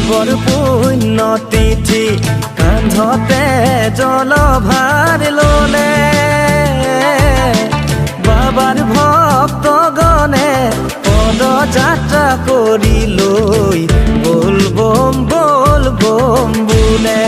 বৰ পুণ্য তিথি কান্ধতে জলভাৰ ললে বাবাৰ ভক্তগণে পদযাত্ৰা কৰি লৈ বল বম বোলে।